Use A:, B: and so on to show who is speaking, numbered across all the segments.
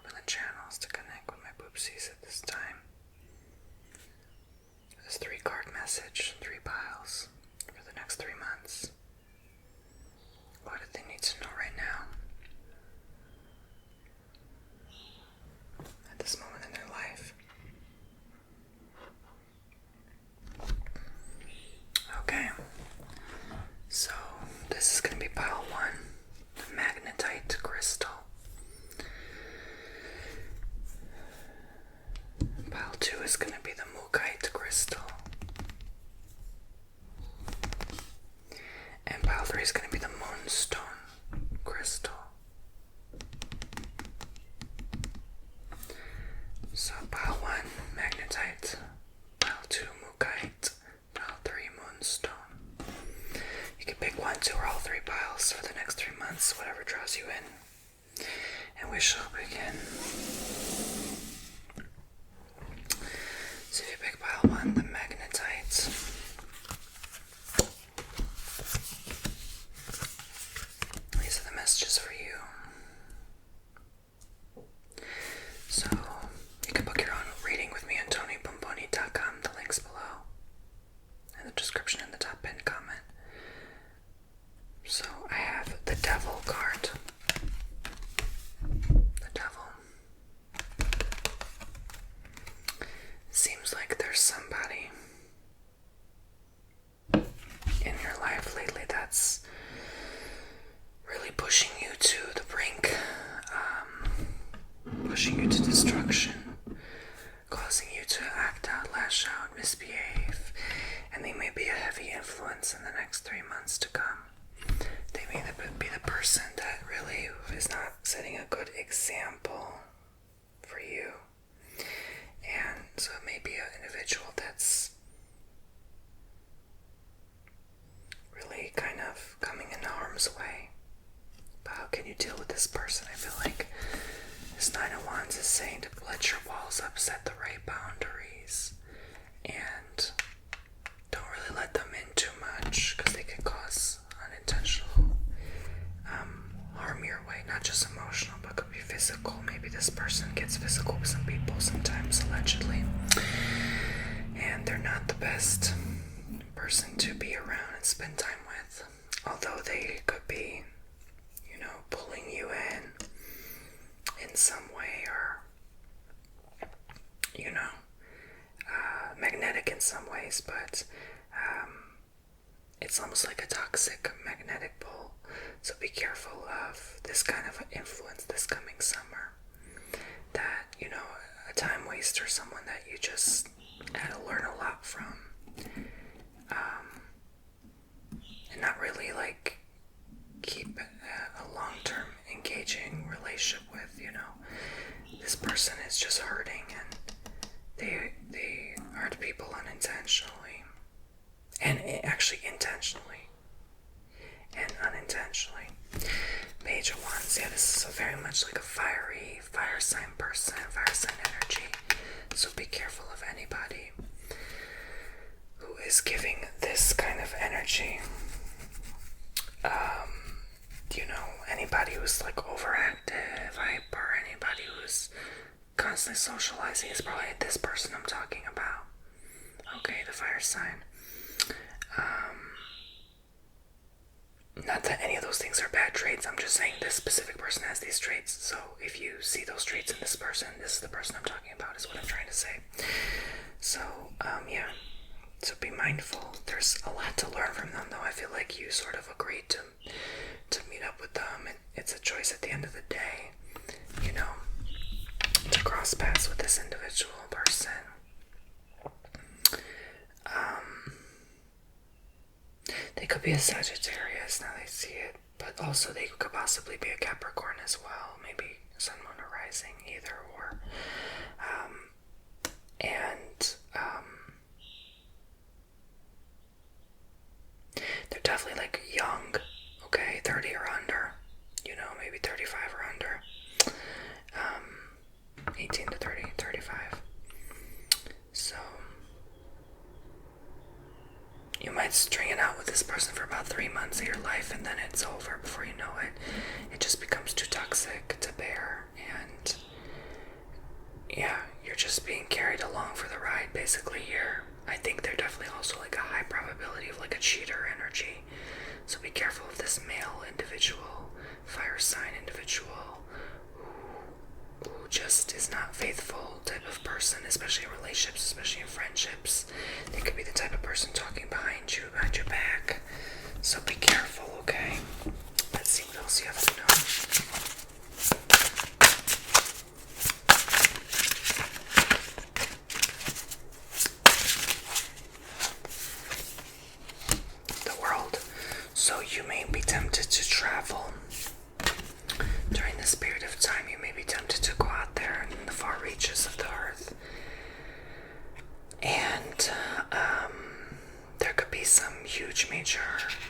A: open the channels to connect with my poopsies at this time. This 3-card message, 3 piles for the next 3 months. What do they need to know right now? At this moment in their life. Okay. So, this is going to be pile 1, the magnetite crystal. Pile 2 is going to be the mookaite crystal. And pile 3 is going to be the moonstone crystal. So pile 1, magnetite. Pile 2, mookaite. Pile 3, moonstone. You can pick 1, 2, or all 3 piles for the next 3 months, whatever draws you in. And we shall begin. So if you pick pile 1, the magnetite. These are the messages for you. So you can book your own reading with me on TonyBomboni.com. The link's below in the description in the top pinned comment. So I have the Devil card. The Devil. Seems like there's somebody in your life lately that's really pushing you to the brink, pushing you to destruction, causing you to act out, lash out, misbehave, and they may be a heavy influence in the next 3 months to come. They may be the person that really is not setting a good example for you. And so it may be an individual that's really kind of coming in harm's way. But how can you deal with this person? I feel like this 9 of Wands is saying to let your walls up, set the right boundaries, and don't really let them in too much, because they can cause unintentional harm your way, not just emotional, but could be physical. Maybe this person gets physical with some people sometimes, allegedly, and they're not the best person to be around and spend time with, although they could be, pulling you in some way, or magnetic in some ways, but it's almost like a toxic magnetic pull. So be careful of this kind of influence this coming summer. That, a time waster, someone that you just had to learn a lot from. And not really keep a long-term engaging relationship with, This person is just hurting, and they hurt people unintentionally. And actually intentionally. And unintentionally. Page of Wands, yeah, this is very much like a fire sign person, fire sign energy. So be careful of anybody who is giving this kind of energy. Anybody who's overactive, hyper, anybody who's constantly socializing is probably this person I'm talking about. Okay, the fire sign. Not that any of those things are bad traits, I'm just saying this specific person has these traits. So if you see those traits in this person, this is the person I'm talking about, is what I'm trying to say. So, yeah. So be mindful. There's a lot to learn from them, though. I feel like you sort of agreed to meet up with them, and it's a choice at the end of the day, to cross paths with this individual person. They could be a Sagittarius, now they see it, but also they could possibly be a Capricorn as well, maybe Sun, Moon, or Rising, either or. They're definitely young, okay, 30 or under, maybe 35 or under, 18 to 30, 35. So you might string it out with this person for about 3 months of your life, and then it's over before you know it. It just becomes too toxic to bear, and yeah, you're just being carried along for the ride basically here. I think they're definitely also like a high probability of like a cheater energy. So be careful of this male individual, fire sign individual, who just is not faithful type of person, especially in relationships, especially in friendships. They could be the type of person talking behind you, behind your back. So be careful, okay? Let's see what else you have to know. The world. So you may be tempted to travel. During this period of time, you may be tempted to go out there in the far reaches of the earth. And there could be some huge major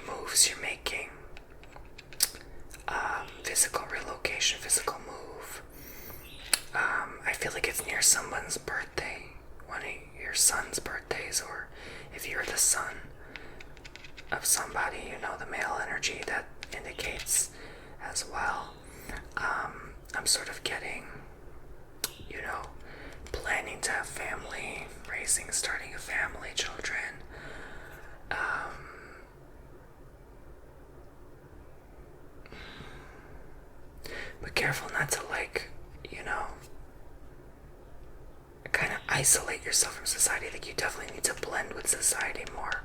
A: moves you're making. Physical relocation, physical move. I feel like it's near someone's birthday, one of your son's birthdays, or if you're the son of somebody, you know, the male energy that indicates as well. I'm sort of getting, you know, planning to have family, starting a family, children. But careful not to, like, you know, kind of isolate yourself from society. Like, you definitely need to blend with society more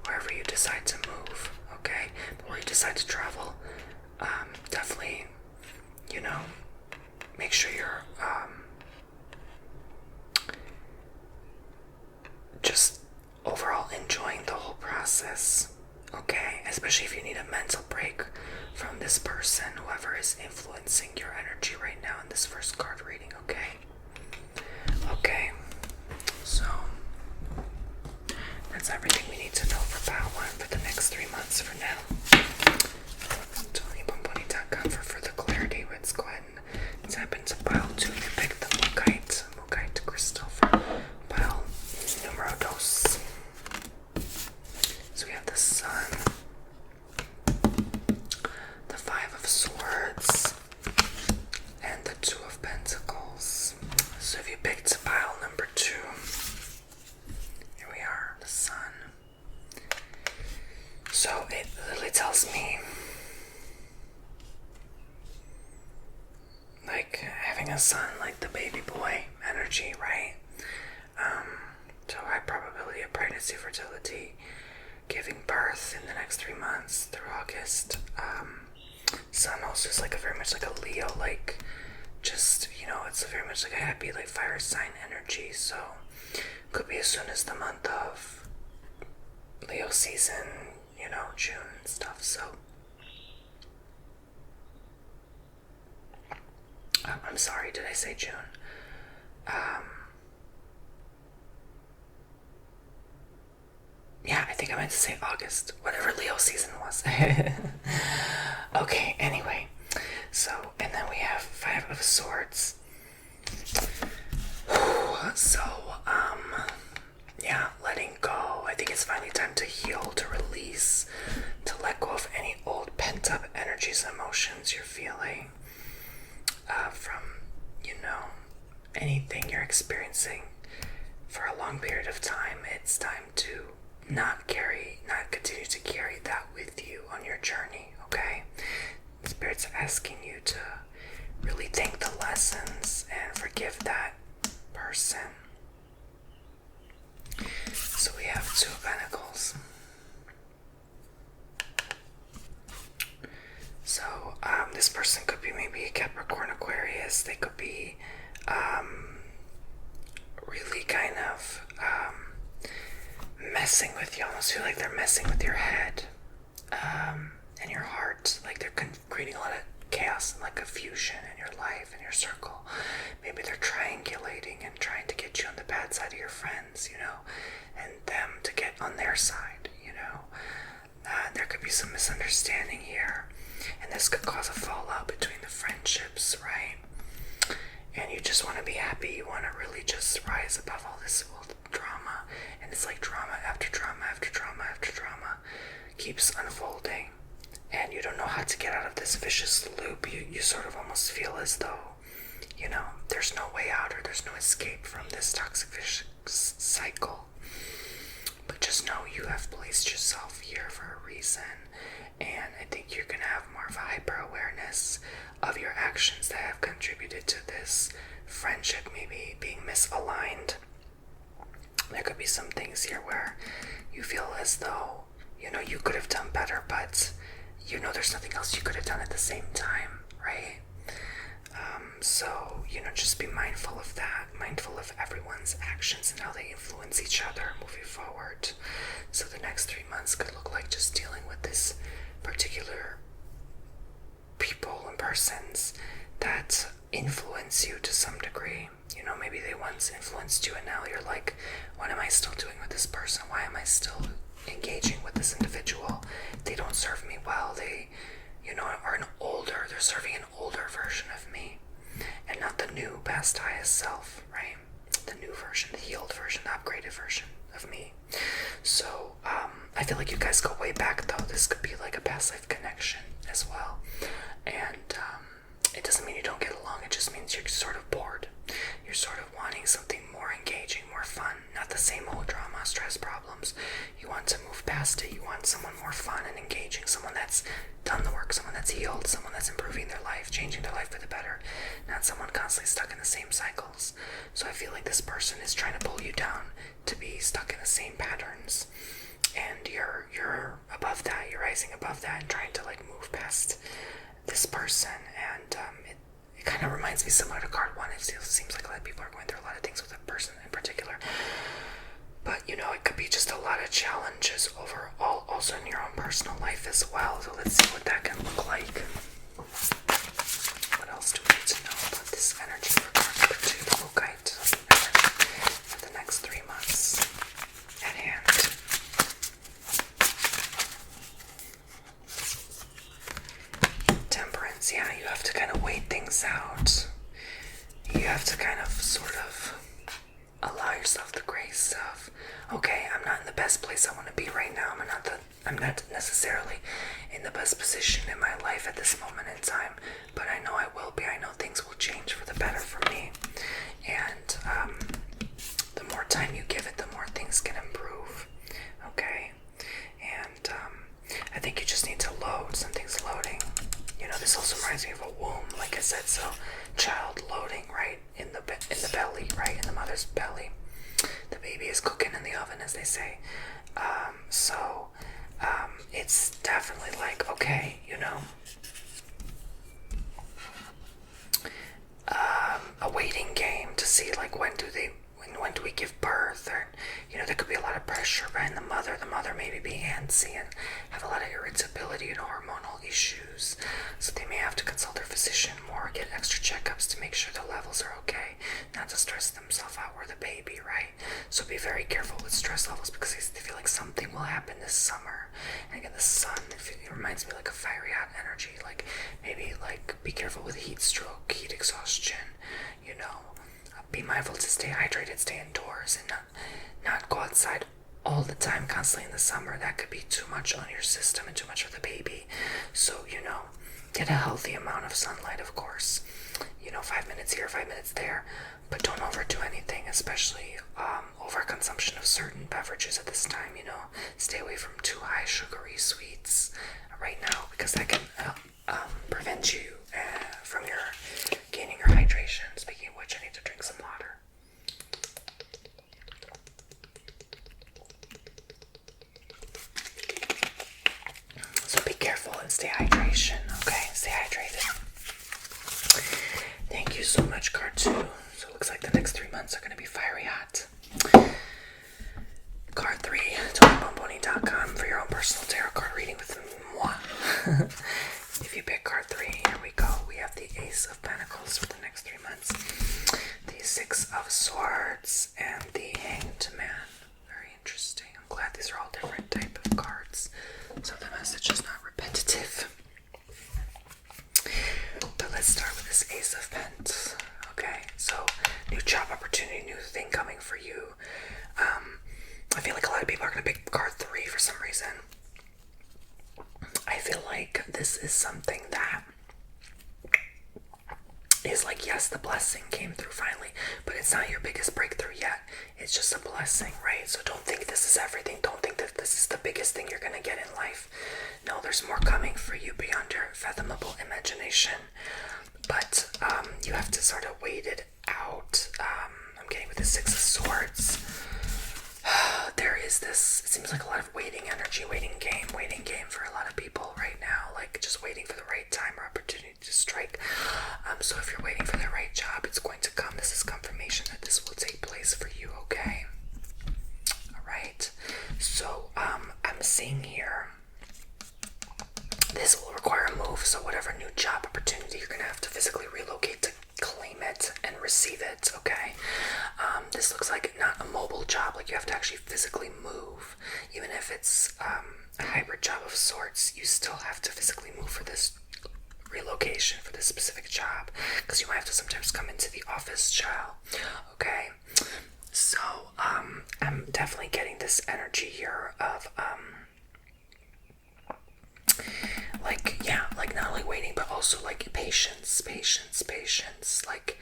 A: wherever you decide to move, okay? But where you decide to travel, definitely, you know, make sure you're just overall enjoying the whole process, okay? Especially if you need a mental break from this person, whoever is influencing your energy right now in this first card reading, okay? Okay, so that's everything we need to know for pile 1 for the next 3 months for now. Bomboni.com for further clarity. Let's go ahead and tap into pile 2 and pick the Mugite crystal for pile numero 2. So we have the Sun, the 5 of Swords, and the 2 of Pentacles. So if you picked pile number 2, here we are, the Sun. So it literally tells me, like, having a son, like the baby boy energy, right? So high probability of pregnancy, fertility, giving birth in the next 3 months through August. Sun also is like a very much like a Leo, like, just, you know, it's very much like a happy, like, fire sign energy. So could be as soon as the month of Leo season, you know, June and stuff. So I'm sorry, did I say June? Yeah, I think I meant to say August, whatever Leo season was. Okay, anyway, so, and then we have 5 of Swords. So, yeah, letting go. I think it's finally time to heal, to release, to let go of any old pent-up energies and emotions you're feeling from, you know, anything you're experiencing for a long period of time. It's time to not continue to carry that with you on your journey, okay? The Spirit's asking you to really take the lessons and forgive that person. So we have 2 of Pentacles. So this person could be maybe a Capricorn, Aquarius. They could be really kind of messing with you. I almost feel like they're messing with your head and your heart. Like they're creating a lot of chaos and like confusion in your life, in your circle. Maybe they're triangulating and trying to get you on the bad side of your friends, you know, and them to get on their side, you know. There could be some misunderstanding here, and this could cause a fallout between the friendships, right? And you just want to be happy. You want to really just rise above all this old drama, and it's like drama after drama after drama after drama keeps unfolding, and you don't know how to get out of this vicious loop. You sort of almost feel as though there's no way out or there's no escape from this toxic cycle. But just know you have placed yourself here for a reason, and I think you're going to have more of a hyper-awareness of your actions that have contributed to this friendship maybe being misaligned. There could be some things here where you feel as though, you could have done better, but there's nothing else you could have done at the same time, right? So, just be mindful of that, mindful of everyone's actions and how they influence each other moving forward. So the next 3 months could look like just dealing with this particular people and persons that influence you to some degree. Maybe they once influenced you and now you're like, what am I still doing with this person? Why am I still engaging with this individual? They don't serve me well. They, they're serving an older version of me and not the new, past highest self, right? The new version, the healed version, the upgraded version of me. So, I feel like you guys go way back though. This could be like a past life connection as well. And, it doesn't mean you don't get along. It just means you're sort of bored. You're sort of wanting something more engaging, more fun, not the same old drama, stress, problems. You want to move past it. You want someone more fun and engaging, someone that's done the work, someone that's healed, someone that's improving their life, changing their life for the better, not someone constantly stuck in the same cycles. So I feel like this person is trying to pull you down to be stuck in the same patterns, and you're above that. You're rising above that and trying to move past this person. And it kind of reminds me similar to card 1. It seems like a lot of people are going through a lot of things with a person in particular, but it could be just a lot of challenges overall, also in your own personal life as well. So let's see what that can look like. What else do we need to know about this energy for card number 2, the Locite for the next 3 months at hand? Temperance. Yeah, you have to kind of wait things out. You have to kind of sort of allow yourself the grace of, okay, I'm not in the best place I want to be right now. I'm not necessarily in the best position in my life at this moment in time, but I know I will be. I know things will change for the better for me. And the more time you give it, the more things can improve. Okay? And I think you just need to load. Something's loading. This also reminds me of a womb, like I said. So, child loading, right, in the belly, right, in the mother's belly. The baby is cooking in the oven, as they say. It's definitely like, okay, a waiting game to see when do we give birth, or there could be a lot of pressure behind the mother maybe be antsy and have a lot of irritability and hormonal issues, so they may have to consult their physician more, get extra checkups to make sure the levels are okay, not to stress themselves out or the baby, right? So be very careful with stress levels, because they feel like something will happen this summer. And again, the sun, it reminds me like a fiery hot energy, maybe be careful with heat stroke, heat exhaustion, be mindful to stay hydrated, stay indoors, and not go outside all the time, constantly in the summer. That could be too much on your system and too much for the baby. So, get a healthy amount of sunlight, of course. 5 minutes here, 5 minutes there, but don't overdo anything, especially overconsumption of certain beverages at this time. Stay away from too high sugary sweets right now, because that can prevent you from gaining your hydration. Speaking of which, I need to drink some water. So be careful and stay hydration, okay? Stay hydrated. Thank you so much, card 2. So it looks like the next 3 months are going to be fiery hot. Card 3, Bomboni.com for your own personal tarot card reading with moi. If you pick card 3, here we go. We have the Ace of Pentacles for the next 3 months, the Six of Swords, and the Hanged Man. Very interesting. I'm glad these are all different type of cards, so the message is not repetitive. But let's start with this Ace of Pentacles. Okay, so new job opportunity, new thing coming for you. I feel like a lot of people are going to pick card 3 for some reason. I feel like this is something that is like, yes, the blessing came through finally, but it's not your biggest breakthrough yet. It's just a blessing, right? So don't think this is everything. Don't think that this is the biggest thing you're going to get in life. No, there's more coming for you beyond your fathomable imagination. But you have to sort of wait it out. I'm getting with the Six of Swords. There is this, it seems like a lot of waiting energy, waiting game for a lot of people right now, like just waiting for the right time or opportunity to strike. So if you're waiting for the right job, it's going to come. This is confirmation that this will take place for you, okay? Alright, so I'm seeing here, this will require a move, so whatever new job opportunity, you're going to have to physically relocate to claim it and receive it, okay? This looks like not a mobile job, like you have to actually physically move. Even if it's a hybrid job of sorts, you still have to physically move for this relocation, for this specific job, because you might have to sometimes come into the office, child, okay? So, I'm definitely getting this energy here of, like not only waiting, but also like patience, like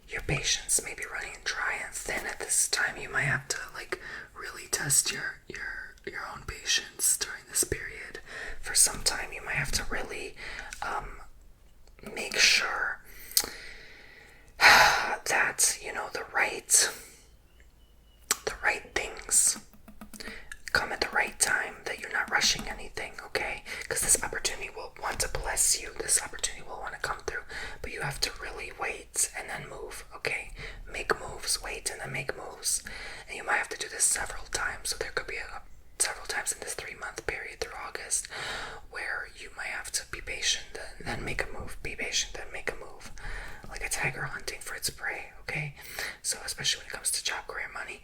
A: your patience may be running dry and thin at this time. You might have to like really test your own patience during this period. For some time, you might have to really make sure that you know the right things come at the right time, that you're not rushing anything, okay? Because this opportunity will want to bless you, this opportunity will want to come through, but you have to really wait and then move, okay? Make moves, wait, and then make moves. And you might have to do this several times, so there could be several times in this 3-month period through August where you might have to be patient, then make a move, be patient, then make a move. Like a tiger hunting for its prey, okay? So especially when it comes to job, career, money,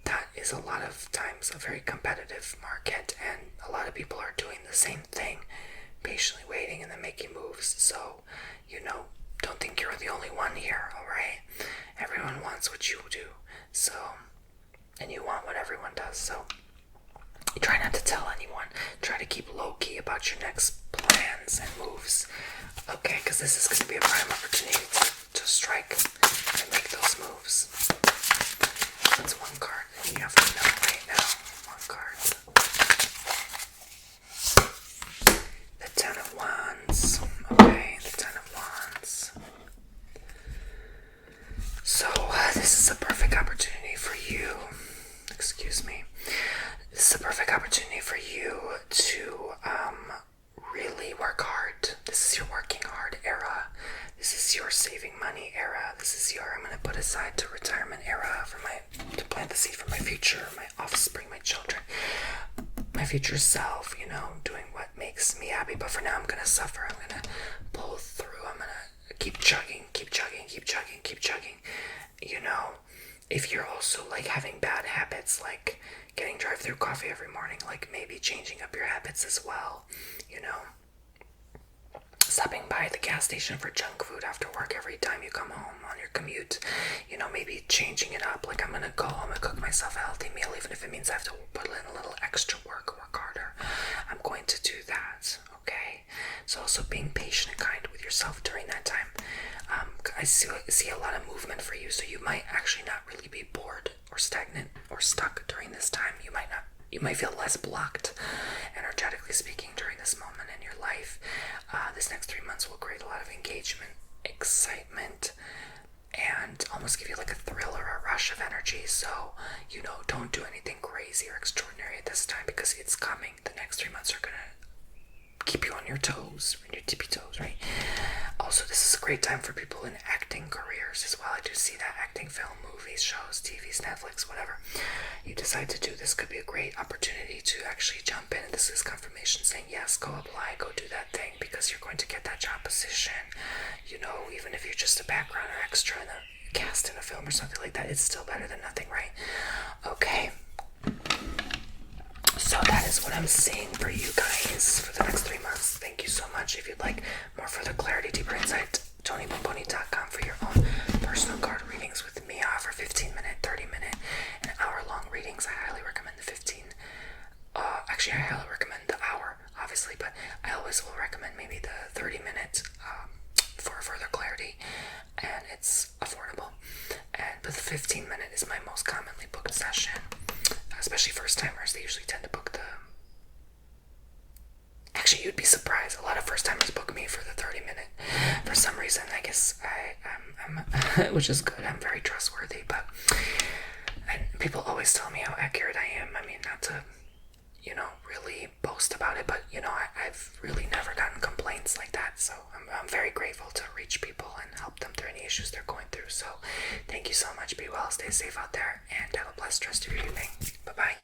A: that is a lot of times a very competitive market, and a lot of people are doing the same thing, patiently waiting and then making moves. So, you know, don't think you're the only one here, alright? Everyone wants what you do, so, and you want what everyone does, so you try not to tell anyone. Try to keep low-key about your next plans and moves, okay? Because this is going to be a prime opportunity to strike and make those moves. That's one card that you have to know right now. One card. The Ten of Wands. Okay, the Ten of Wands. So, this is a perfect opportunity for you. Excuse me. This is a perfect opportunity for you to really work hard. This is your working hard era. This is your saving money era. This is your, I'm going to put aside to retirement era to plant the seed for my future, my offspring, my children, my future self, you know, doing what makes me happy. But for now, I'm going to suffer. I'm going to pull through. I'm going to keep chugging. You know, if you're also like having bad habits, like getting drive-through coffee every morning, like maybe changing up your habits as well, you know. Stopping by the gas station for junk food after work every time you come home on your commute. You know, maybe changing it up. Like I'm gonna go home and cook myself a healthy meal, even if it means I have to put in a little extra work harder. I'm going to do that, okay? So also being patient and kind with yourself during that time. I see a lot of movement for you, so you might actually not really be bored or stagnant or stuck during this time. You might feel less blocked, energetically speaking, during this moment in your life. This next 3 months will create a lot of engagement, excitement, and almost give you like a thrill or a rush of energy. So, you know, don't do anything crazy or extraordinary at this time, because it's coming. The next 3 months are gonna keep you on your toes, on your tippy toes, right? Also, this is a great time for people in acting careers as well. I do see that acting, film, movies, shows, TVs, Netflix, whatever you decide to do, this could be a great opportunity to actually jump in. And this is confirmation saying, yes, go apply, go do that thing, because you're going to get that job position. You know, even if you're just a background or extra in a cast in a film or something like that, it's still better than nothing, right? Okay. So that is what I'm seeing for you guys for the next 3 months. Thank you so much. If you'd like more further clarity, deeper insight, TonyBomboni.com for your own personal card readings with me. I offer 15-minute, 30-minute, and hour-long readings. I highly recommend the 15. Actually, I highly recommend the hour, obviously, but I always will recommend maybe the 30-minute for further clarity. 15-minute is my most commonly booked session, especially first timers. They usually tend to book the. Actually, you'd be surprised. A lot of first timers book me for the 30-minute. For some reason, I guess I'm which is good. I'm very trustworthy, but and people always tell me how accurate I am. I mean, not to, really boast about it, but I've really never gotten complaints like that. So I'm very grateful to reach people and help them through any issues they're going through. So thank you so much. Be well, stay safe out there, and have a blessed rest of your evening. Bye bye.